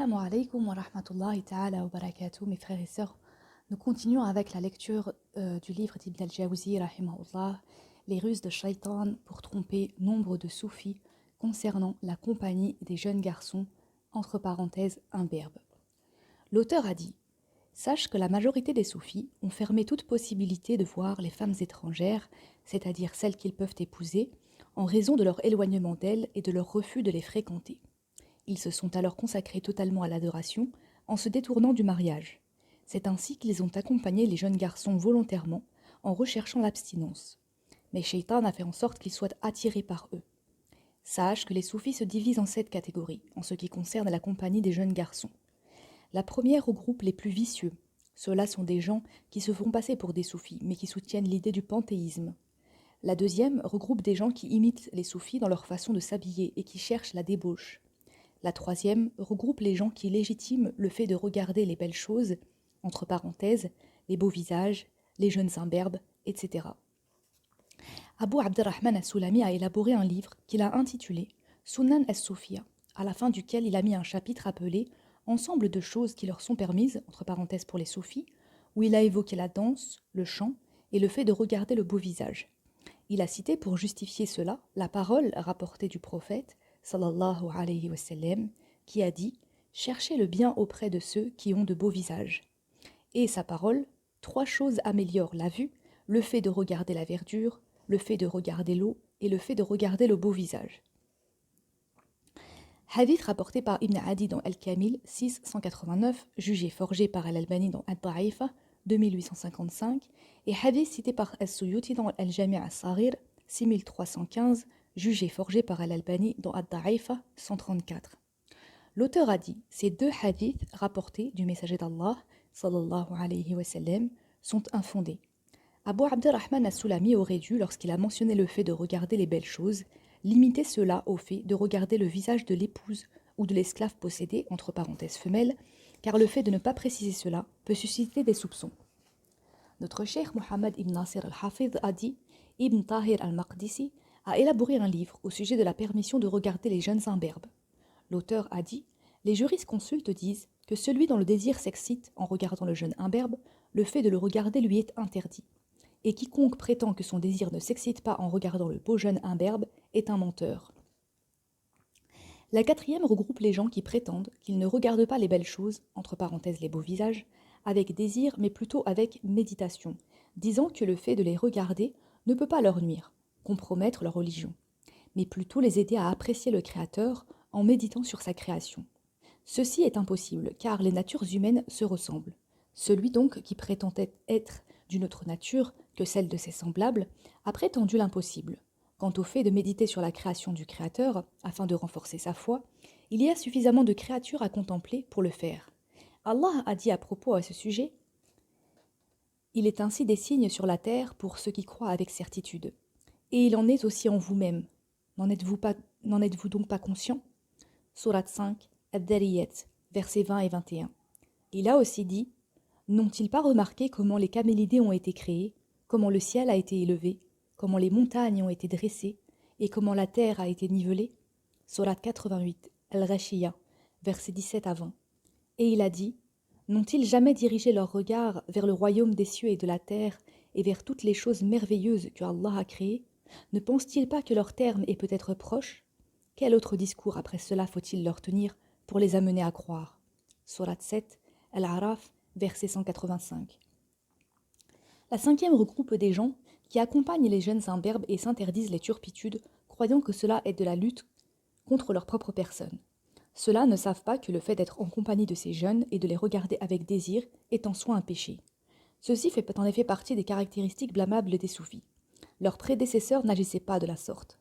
Assalamu alaikum wa rahmatullahi ta'ala wa barakatuh, mes frères et sœurs. Nous continuons avec la lecture du livre d'Ibn al-Jawzi, rahimahullah, Les ruses de Shaitan pour tromper nombre de soufis concernant la compagnie des jeunes garçons, entre parenthèses, imberbes. L'auteur a dit « Sache que la majorité des soufis ont fermé toute possibilité de voir les femmes étrangères, c'est-à-dire celles qu'ils peuvent épouser, en raison de leur éloignement d'elles et de leur refus de les fréquenter. Ils se sont alors consacrés totalement à l'adoration en se détournant du mariage. C'est ainsi qu'ils ont accompagné les jeunes garçons volontairement en recherchant l'abstinence. Mais Shaitan a fait en sorte qu'ils soient attirés par eux. Sache que les soufis se divisent en 7 catégories en ce qui concerne la compagnie des jeunes garçons. La première regroupe les plus vicieux. Ceux-là sont des gens qui se font passer pour des soufis mais qui soutiennent l'idée du panthéisme. La deuxième regroupe des gens qui imitent les soufis dans leur façon de s'habiller et qui cherchent la débauche. La troisième regroupe les gens qui légitiment le fait de regarder les belles choses, entre parenthèses, les beaux visages, les jeunes imberbes, etc. Abu Abdurrahman as-Sulami a élaboré un livre qu'il a intitulé Sunan as-Soufia, à la fin duquel il a mis un chapitre appelé Ensemble de choses qui leur sont permises, entre parenthèses pour les soufis, où il a évoqué la danse, le chant et le fait de regarder le beau visage. Il a cité pour justifier cela la parole rapportée du prophète sallallahu alayhi wa sallam, qui a dit « Cherchez le bien auprès de ceux qui ont de beaux visages ». Et sa parole, 3 choses améliorent la vue, le fait de regarder la verdure, le fait de regarder l'eau et le fait de regarder le beau visage. Hadith rapporté par Ibn Adi dans Al-Kamil 689, jugé forgé par Al-Albani dans Ad-Da'ifa 2855, et hadith cité par As-Suyuti dans Al-Jami' As-Saghir 6315, jugé forgé par Al-Albani dans Ad-Da'ifa 134. L'auteur a dit, ces 2 hadiths rapportés du messager d'Allah, sallallahu alayhi wa sallam, sont infondés. Abu Abdurrahman as-Sulami aurait dû, lorsqu'il a mentionné le fait de regarder les belles choses, limiter cela au fait de regarder le visage de l'épouse ou de l'esclave possédé, entre parenthèses femelle, car le fait de ne pas préciser cela peut susciter des soupçons. Notre cheikh Mohammed ibn Nasir al-Hafidh a dit, Ibn Tahir al-Maqdisi a élaboré un livre au sujet de la permission de regarder les jeunes imberbes. L'auteur a dit, les jurisconsultes disent que celui dont le désir s'excite en regardant le jeune imberbe, le fait de le regarder lui est interdit. Et quiconque prétend que son désir ne s'excite pas en regardant le beau jeune imberbe est un menteur. La 4e regroupe les gens qui prétendent qu'ils ne regardent pas les belles choses, entre parenthèses les beaux visages, avec désir mais plutôt avec méditation, disant que le fait de les regarder ne peut pas leur nuire, compromettre leur religion, mais plutôt les aider à apprécier le Créateur en méditant sur sa création. Ceci est impossible car les natures humaines se ressemblent. Celui donc qui prétend être d'une autre nature que celle de ses semblables a prétendu l'impossible. Quant au fait de méditer sur la création du Créateur afin de renforcer sa foi, il y a suffisamment de créatures à contempler pour le faire. Allah a dit à propos à ce sujet « Il est ainsi des signes sur la terre pour ceux qui croient avec certitude. Et il en est aussi en vous-même. N'en êtes-vous donc pas conscient ?» Sourate 5, Ad-Dariyat, versets 20 et 21. Il a aussi dit « N'ont-ils pas remarqué comment les camélidés ont été créés, comment le ciel a été élevé, comment les montagnes ont été dressées, et comment la terre a été nivelée ?» Sourate 88, Al-Ghashiyah, versets 17 à 20. Et il a dit « N'ont-ils jamais dirigé leur regard vers le royaume des cieux et de la terre, et vers toutes les choses merveilleuses que Allah a créées? Ne pensent-ils pas que leur terme est peut-être proche? Quel autre discours après cela faut-il leur tenir pour les amener à croire ?» Sourate 7, Al-Araf, verset 185. La 5e regroupe des gens qui accompagnent les jeunes imberbes et s'interdisent les turpitudes, croyant que cela est de la lutte contre leur propre personne. Ceux-là ne savent pas que le fait d'être en compagnie de ces jeunes et de les regarder avec désir est en soi un péché. Ceci fait en effet partie des caractéristiques blâmables des soufis. Leurs prédécesseurs n'agissaient pas de la sorte.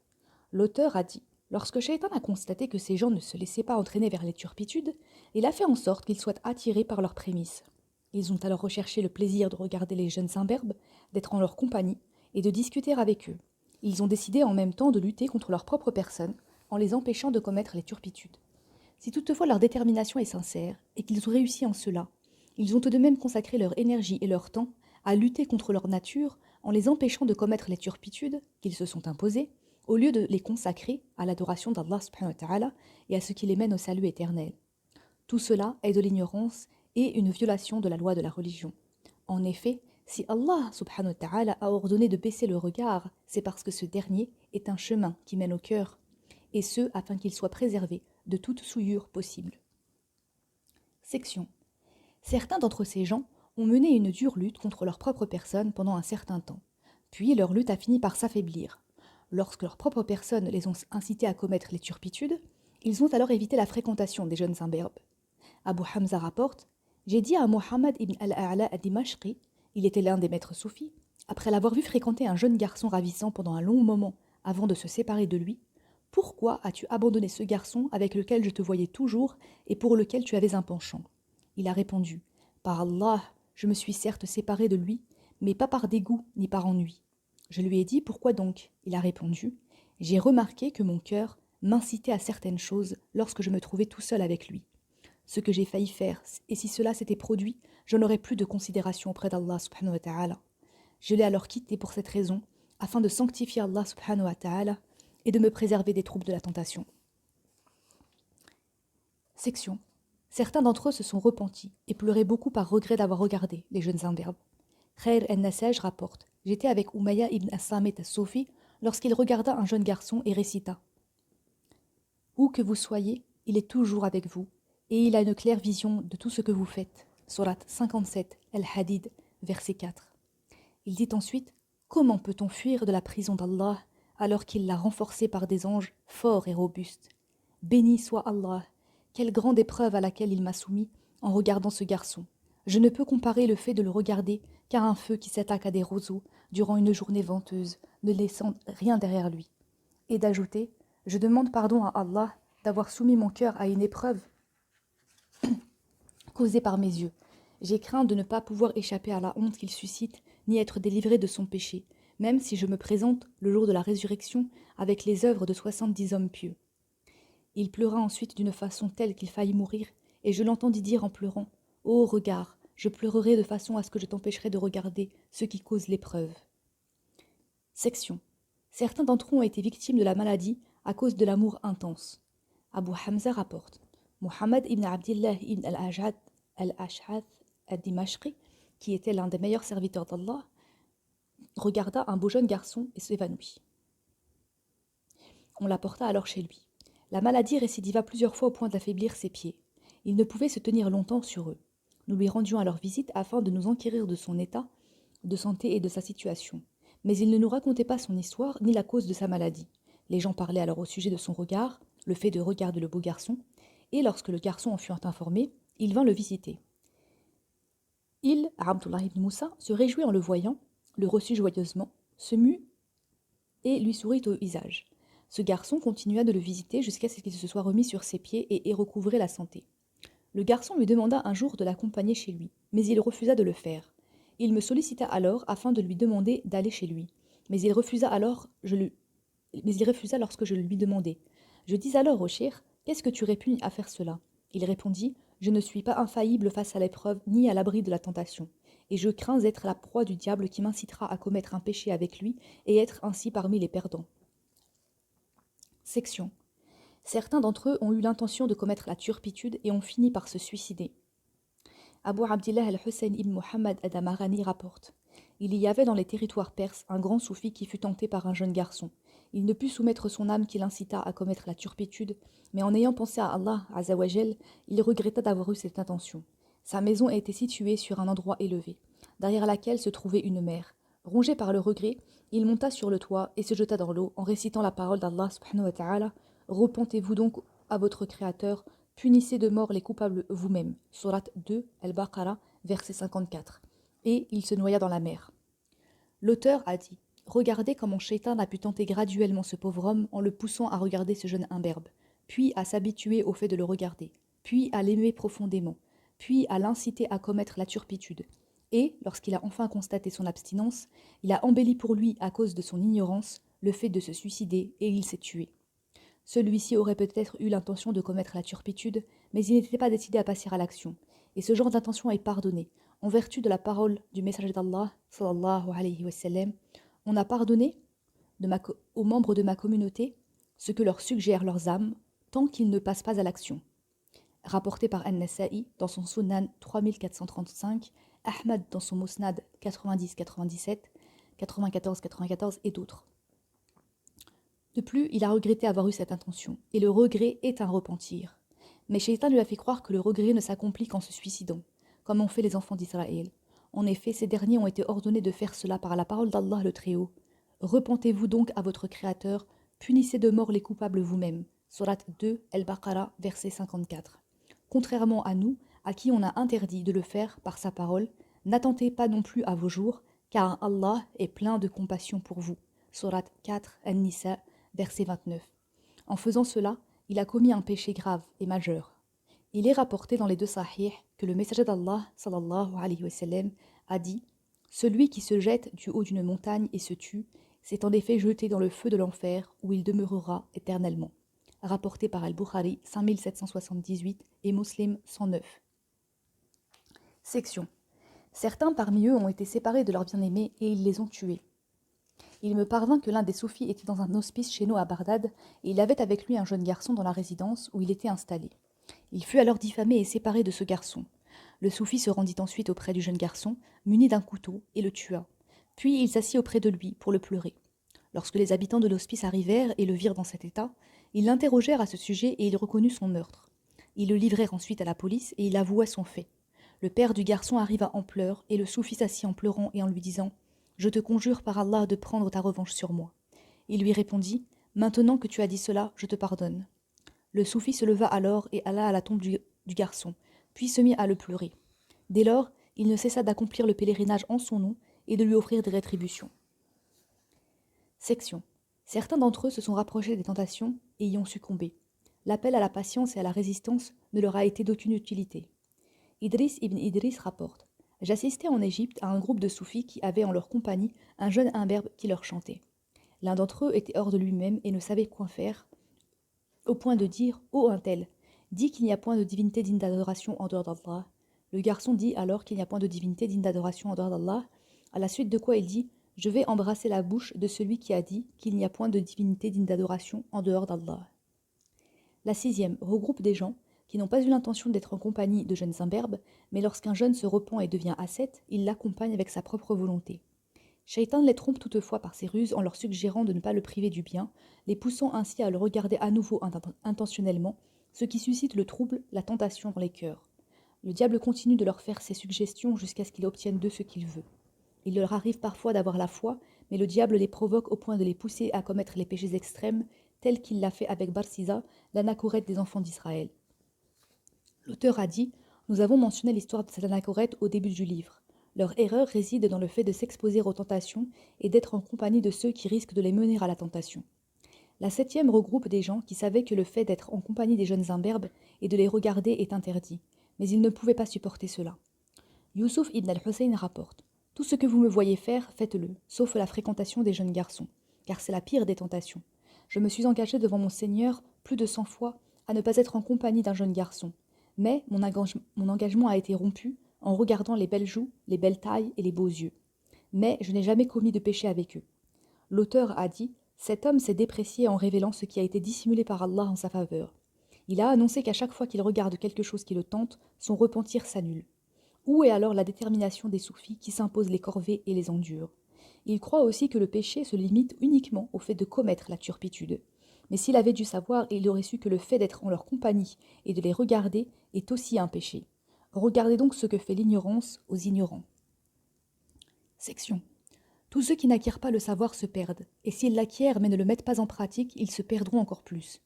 L'auteur a dit « Lorsque Shaitan a constaté que ces gens ne se laissaient pas entraîner vers les turpitudes, il a fait en sorte qu'ils soient attirés par leurs prémices. Ils ont alors recherché le plaisir de regarder les jeunes imberbes, d'être en leur compagnie et de discuter avec eux. Ils ont décidé en même temps de lutter contre leur propre personne en les empêchant de commettre les turpitudes. Si toutefois leur détermination est sincère et qu'ils ont réussi en cela, ils ont tout de même consacré leur énergie et leur temps à lutter contre leur nature en les empêchant de commettre les turpitudes qu'ils se sont imposées, au lieu de les consacrer à l'adoration d'Allah subhanahu wa ta'ala et à ce qui les mène au salut éternel. Tout cela est de l'ignorance et une violation de la loi de la religion. En effet, si Allah subhanahu wa ta'ala a ordonné de baisser le regard, c'est parce que ce dernier est un chemin qui mène au cœur, et ce afin qu'il soit préservé de toute souillure possible. Section. Certains d'entre ces gens ont mené une dure lutte contre leur propre personne pendant un certain temps. Puis leur lutte a fini par s'affaiblir. Lorsque leur propre personne les ont incités à commettre les turpitudes, ils ont alors évité la fréquentation des jeunes imberbes. Abu Hamza rapporte « J'ai dit à Muhammad ibn al-A'la ad-Dimashqi, il était l'un des maîtres soufis, après l'avoir vu fréquenter un jeune garçon ravissant pendant un long moment avant de se séparer de lui, pourquoi as-tu abandonné ce garçon avec lequel je te voyais toujours et pour lequel tu avais un penchant ?» Il a répondu « Par Allah, je me suis certes séparé de lui, mais pas par dégoût ni par ennui. » Je lui ai dit « Pourquoi donc ?» Il a répondu « J'ai remarqué que mon cœur m'incitait à certaines choses lorsque je me trouvais tout seul avec lui. Ce que j'ai failli faire, et si cela s'était produit, je n'aurais plus de considération auprès d'Allah subhanahu wa ta'ala. Je l'ai alors quitté pour cette raison, afin de sanctifier Allah subhanahu wa ta'ala et de me préserver des troubles de la tentation. » Section. Certains d'entre eux se sont repentis et pleuraient beaucoup par regret d'avoir regardé les jeunes imberbes. Khair el-Nasaj rapporte « J'étais avec Umayya ibn as-Samit as-Sufi lorsqu'il regarda un jeune garçon et récita « Où que vous soyez, il est toujours avec vous, et il a une claire vision de tout ce que vous faites. » Surat 57, Al-Hadid, verset 4. Il dit ensuite « Comment peut-on fuir de la prison d'Allah alors qu'il l'a renforcé par des anges forts et robustes ? Béni soit Allah, quelle grande épreuve à laquelle il m'a soumis en regardant ce garçon. Je ne peux comparer le fait de le regarder qu'à un feu qui s'attaque à des roseaux durant une journée venteuse, ne laissant rien derrière lui. » Et d'ajouter « Je demande pardon à Allah d'avoir soumis mon cœur à une épreuve causée par mes yeux. J'ai craint de ne pas pouvoir échapper à la honte qu'il suscite, ni être délivré de son péché, même si je me présente le jour de la résurrection avec les œuvres de 70 hommes pieux. » Il pleura ensuite d'une façon telle qu'il faillit mourir, et je l'entendis dire en pleurant « Ô regard, je pleurerai de façon à ce que je t'empêcherai de regarder ce qui cause l'épreuve. » Section. Certains d'entre eux ont été victimes de la maladie à cause de l'amour intense. Abu Hamza rapporte Muhammad ibn Abdillah ibn al-Ash'ath al-Dimashqi, qui était l'un des meilleurs serviteurs d'Allah, regarda un beau jeune garçon et s'évanouit. On l'apporta alors chez lui. La maladie récidiva plusieurs fois au point d'affaiblir ses pieds. Il ne pouvait se tenir longtemps sur eux. Nous lui rendions alors visite afin de nous enquérir de son état de santé et de sa situation. Mais il ne nous racontait pas son histoire ni la cause de sa maladie. Les gens parlaient alors au sujet de son regard, le fait de regarder le beau garçon, et lorsque le garçon en fut informé, il vint le visiter. Il, Abdullah ibn Moussa, se réjouit en le voyant, le reçut joyeusement, se mut et lui sourit au visage. Ce garçon continua de le visiter jusqu'à ce qu'il se soit remis sur ses pieds et ait recouvré la santé. Le garçon lui demanda un jour de l'accompagner chez lui, mais il refusa de le faire. Il me sollicita alors afin de lui demander d'aller chez lui, mais il refusa lorsque je le lui demandai. Je dis alors au cheikh, qu'est-ce que tu répugnes à faire cela ? Il répondit, je ne suis pas infaillible face à l'épreuve ni à l'abri de la tentation, et je crains être la proie du diable qui m'incitera à commettre un péché avec lui et être ainsi parmi les perdants. Section. Certains d'entre eux ont eu l'intention de commettre la turpitude et ont fini par se suicider. Abu Abdillah al-Hussein ibn Muhammad ad-Damarani rapporte « Il y avait dans les territoires perses un grand soufi qui fut tenté par un jeune garçon. Il ne put soumettre son âme qui l'incita à commettre la turpitude, mais en ayant pensé à Allah, azawajal, il regretta d'avoir eu cette intention. Sa maison était située sur un endroit élevé, derrière laquelle se trouvait une mer. Rongé par le regret, il monta sur le toit et se jeta dans l'eau en récitant la parole d'Allah subhanahu wa ta'ala. Repentez-vous donc à votre Créateur, punissez de mort les coupables vous-même. Surat 2, Al-Baqarah, verset 54. Et il se noya dans la mer. L'auteur a dit « Regardez comment Shaitan a pu tenter graduellement ce pauvre homme en le poussant à regarder ce jeune imberbe, puis à s'habituer au fait de le regarder, puis à l'aimer profondément, puis à l'inciter à commettre la turpitude. Et, lorsqu'il a enfin constaté son abstinence, il a embelli pour lui, à cause de son ignorance, le fait de se suicider et il s'est tué. Celui-ci aurait peut-être eu l'intention de commettre la turpitude, mais il n'était pas décidé à passer à l'action. Et ce genre d'intention est pardonné. En vertu de la parole du messager d'Allah, sallallahu alayhi wa sallam, on a pardonné aux membres de ma communauté ce que leur suggèrent leurs âmes, tant qu'ils ne passent pas à l'action. rapporté par An-Nasa'i dans son Sunan 3435, Ahmad dans son Musnad 90-97, 94-94 et d'autres. De plus, il a regretté avoir eu cette intention, et le regret est un repentir. Mais Shaitan lui a fait croire que le regret ne s'accomplit qu'en se suicidant, comme ont fait les enfants d'Israël. En effet, ces derniers ont été ordonnés de faire cela par la parole d'Allah le Très-Haut. Repentez-vous donc à votre Créateur, punissez de mort les coupables vous-même. Surat 2, Al-Baqarah, verset 54. Contrairement à nous, à qui on a interdit de le faire par sa parole, n'attentez pas non plus à vos jours, car Allah est plein de compassion pour vous. Surat 4, An-Nisa, verset 29. En faisant cela, il a commis un péché grave et majeur. Il est rapporté dans les deux sahih que le messager d'Allah, sallallahu alayhi wa sallam, a dit « Celui qui se jette du haut d'une montagne et se tue, s'est en effet jeté dans le feu de l'enfer où il demeurera éternellement. » Rapporté par Al-Bukhari 5778 et Muslim 109. Section. Certains parmi eux ont été séparés de leurs bien-aimés et ils les ont tués. Il me parvint que l'un des soufis était dans un hospice chez nous à Bagdad et il avait avec lui un jeune garçon dans la résidence où il était installé. Il fut alors diffamé et séparé de ce garçon. Le soufi se rendit ensuite auprès du jeune garçon, muni d'un couteau, et le tua. Puis il s'assit auprès de lui pour le pleurer. Lorsque les habitants de l'hospice arrivèrent et le virent dans cet état, ils l'interrogèrent à ce sujet et il reconnut son meurtre. Ils le livrèrent ensuite à la police et il avoua son fait. Le père du garçon arriva en pleurs et le soufi s'assit en pleurant et en lui disant « Je te conjure par Allah de prendre ta revanche sur moi. » Il lui répondit « Maintenant que tu as dit cela, je te pardonne. » Le soufi se leva alors et alla à la tombe du garçon, puis se mit à le pleurer. Dès lors, il ne cessa d'accomplir le pèlerinage en son nom et de lui offrir des rétributions. Section. Certains d'entre eux se sont rapprochés des tentations et y ont succombé. L'appel à la patience et à la résistance ne leur a été d'aucune utilité. Idris ibn Idris rapporte « J'assistais en Égypte à un groupe de soufis qui avaient en leur compagnie un jeune imberbe qui leur chantait. L'un d'entre eux était hors de lui-même et ne savait quoi faire, au point de dire « Ô un tel, dis qu'il n'y a point de divinité digne d'adoration en dehors d'Allah. » Le garçon dit alors qu'il n'y a point de divinité digne d'adoration en dehors d'Allah, à la suite de quoi il dit « Je vais embrasser la bouche de celui qui a dit qu'il n'y a point de divinité digne d'adoration en dehors d'Allah. » La sixième regroupe des gens qui n'ont pas eu l'intention d'être en compagnie de jeunes imberbes, mais lorsqu'un jeune se repent et devient ascète, il l'accompagne avec sa propre volonté. Shaitan les trompe toutefois par ses ruses en leur suggérant de ne pas le priver du bien, les poussant ainsi à le regarder à nouveau intentionnellement, ce qui suscite le trouble, la tentation dans les cœurs. Le diable continue de leur faire ses suggestions jusqu'à ce qu'il obtienne d'eux ce qu'il veut. Il leur arrive parfois d'avoir la foi, mais le diable les provoque au point de les pousser à commettre les péchés extrêmes, tels qu'il l'a fait avec Barsisa, l'anachorète des enfants d'Israël. L'auteur a dit « Nous avons mentionné l'histoire de cette anachorète au début du livre. Leur erreur réside dans le fait de s'exposer aux tentations et d'être en compagnie de ceux qui risquent de les mener à la tentation. » La septième regroupe des gens qui savaient que le fait d'être en compagnie des jeunes imberbes et de les regarder est interdit, mais ils ne pouvaient pas supporter cela. Youssouf ibn al-Hussein rapporte « Tout ce que vous me voyez faire, faites-le, sauf la fréquentation des jeunes garçons, car c'est la pire des tentations. Je me suis engagé devant mon Seigneur plus de 100 fois à ne pas être en compagnie d'un jeune garçon, mais mon engagement a été rompu en regardant les belles joues, les belles tailles et les beaux yeux. Mais je n'ai jamais commis de péché avec eux. » L'auteur a dit « Cet homme s'est déprécié en révélant ce qui a été dissimulé par Allah en sa faveur. Il a annoncé qu'à chaque fois qu'il regarde quelque chose qui le tente, son repentir s'annule. Où est alors la détermination des soufis qui s'imposent les corvées et les endurent? Il croit aussi que le péché se limite uniquement au fait de commettre la turpitude. Mais s'il avait dû savoir, il aurait su que le fait d'être en leur compagnie et de les regarder est aussi un péché. Regardez donc ce que fait l'ignorance aux ignorants. Section. Tous ceux qui n'acquièrent pas le savoir se perdent, et s'ils l'acquièrent mais ne le mettent pas en pratique, ils se perdront encore plus.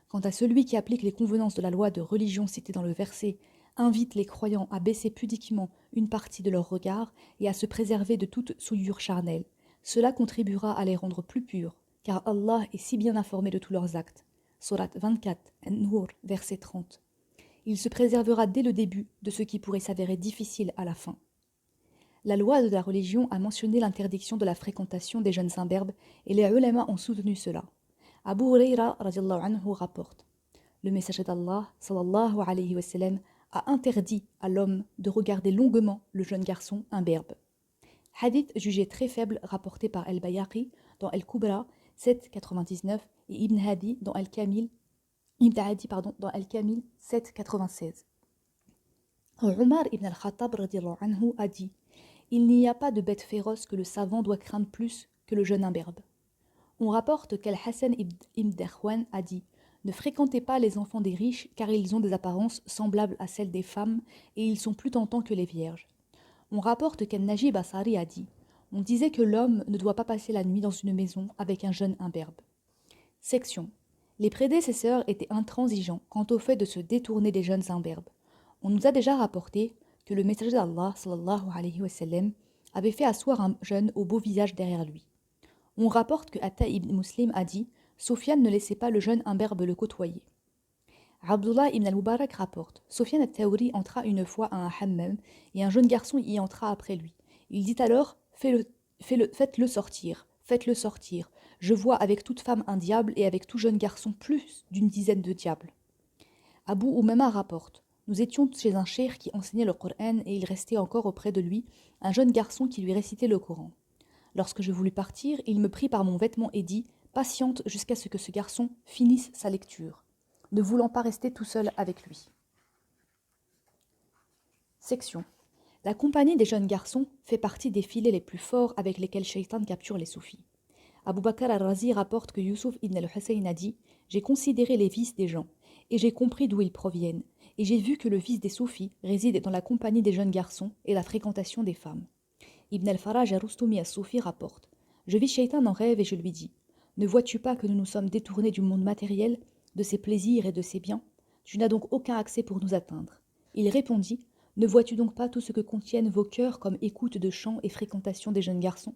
Quant à celui qui applique les convenances de la loi de religion citée dans le verset, invite les croyants à baisser pudiquement une partie de leur regard et à se préserver de toute souillure charnelle. Cela contribuera à les rendre plus purs, car Allah est si bien informé de tous leurs actes. Surat 24, An-Nur, verset 30. Il se préservera dès le début de ce qui pourrait s'avérer difficile à la fin. La loi de la religion a mentionné l'interdiction de la fréquentation des jeunes imberbes et les ulama ont soutenu cela. Abu Huraira radiallahu anhu rapporte le messager d'Allah sallallahu alayhi wa sallam a interdit à l'homme de regarder longuement le jeune garçon imberbe. Hadith jugé très faible rapporté par Al-Bayhaqi dans Al-Kubra 7,99 et Ibn Hadi dans Al-Kamil Ibn Adi, dans Al-Kamil 7,96. Omar ibn al-Khattab radiallahu anhu a dit: il n'y a pas de bête féroce que le savant doit craindre plus que le jeune imberbe. On rapporte qu'Al-Hassan ibn Dakhwan a dit: ne fréquentez pas les enfants des riches, car ils ont des apparences semblables à celles des femmes, et ils sont plus tentants que les vierges. On rapporte qu'Al-Najib Asari a dit: on disait que l'homme ne doit pas passer la nuit dans une maison avec un jeune imberbe. Section. Les prédécesseurs étaient intransigeants quant au fait de se détourner des jeunes imberbes. On nous a déjà rapporté que le messager d'Allah sallallahu alayhi wa sallam avait fait asseoir un jeune au beau visage derrière lui. On rapporte que Atta ibn Muslim a dit: Sofiane ne laissait pas le jeune imberbe le côtoyer. Abdullah ibn al-Mubarak rapporte: Sofiane al-Thawri entra une fois à un hammam et un jeune garçon y entra après lui. Il dit alors: faites-le sortir, faites-le sortir. Je vois avec toute femme un diable et avec tout jeune garçon plus d'une dizaine de diables. Abu Umama rapporte: nous étions chez un cheikh qui enseignait le Coran et il restait encore auprès de lui un jeune garçon qui lui récitait le Coran. Lorsque je voulus partir, il me prit par mon vêtement et dit: patiente jusqu'à ce que ce garçon finisse sa lecture, ne voulant pas rester tout seul avec lui. Section. La compagnie des jeunes garçons fait partie des filets les plus forts avec lesquels Shaitan capture les soufis. Abu Bakr al-Razi rapporte que Yusuf ibn al-Hussein a dit: j'ai considéré les vices des gens, et j'ai compris d'où ils proviennent, et j'ai vu que le vice des soufis réside dans la compagnie des jeunes garçons et la fréquentation des femmes. Ibn al-Faraj al-Rustumi al-Soufi rapporte: je vis Shaitan en rêve et je lui dis: ne vois-tu pas que nous nous sommes détournés du monde matériel, de ses plaisirs et de ses biens? Tu n'as donc aucun accès pour nous atteindre. Il répondit: ne vois-tu donc pas tout ce que contiennent vos cœurs comme écoute de chants et fréquentation des jeunes garçons?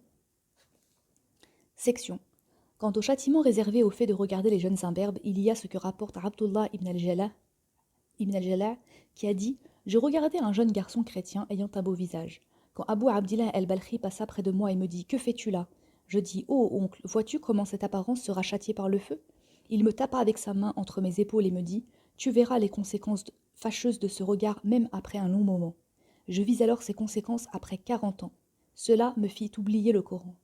Section. Quant au châtiment réservé au fait de regarder les jeunes imberbes, il y a ce que rapporte Abdullah ibn al-Jala qui a dit: je regardais un jeune garçon chrétien ayant un beau visage. Quand Abu Abdillah al-Balkhi passa près de moi et me dit: que fais-tu là? Je dis: oh oncle, vois-tu comment cette apparence sera châtiée par le feu? Il me tapa avec sa main entre mes épaules et me dit: tu verras les conséquences fâcheuses de ce regard même après un long moment. Je vis alors ces conséquences après 40 ans. Cela me fit oublier le Coran.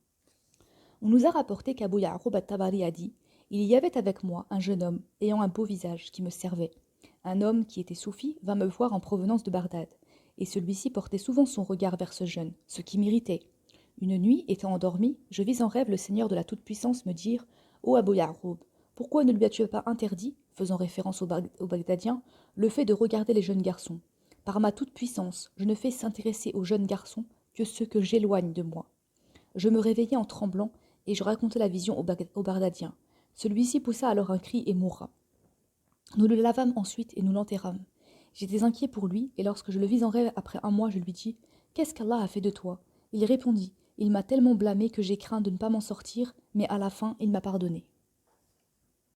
On nous a rapporté qu'Abu Ya'qub at-Tabari a dit: il y avait avec moi un jeune homme ayant un beau visage qui me servait. Un homme qui était soufi vint me voir en provenance de Bagdad, et celui-ci portait souvent son regard vers ce jeune, ce qui m'irritait. Une nuit, étant endormi, je vis en rêve le Seigneur de la Toute-Puissance me dire: ô Abu Ya'qub, pourquoi ne lui as-tu pas interdit, faisant référence aux Bagdadiens, le fait de regarder les jeunes garçons? Par ma toute-puissance, je ne fais s'intéresser aux jeunes garçons que ceux que j'éloigne de moi. Je me réveillai en tremblant, et je racontai la vision au Bagdadien. Celui-ci poussa alors un cri et mourra. Nous le lavâmes ensuite et nous l'enterrâmes. J'étais inquiet pour lui, et lorsque je le vis en rêve après un mois, je lui dis: qu'est-ce qu'Allah a fait de toi? Il répondit: il m'a tellement blâmé que j'ai craint de ne pas m'en sortir, mais à la fin, il m'a pardonné.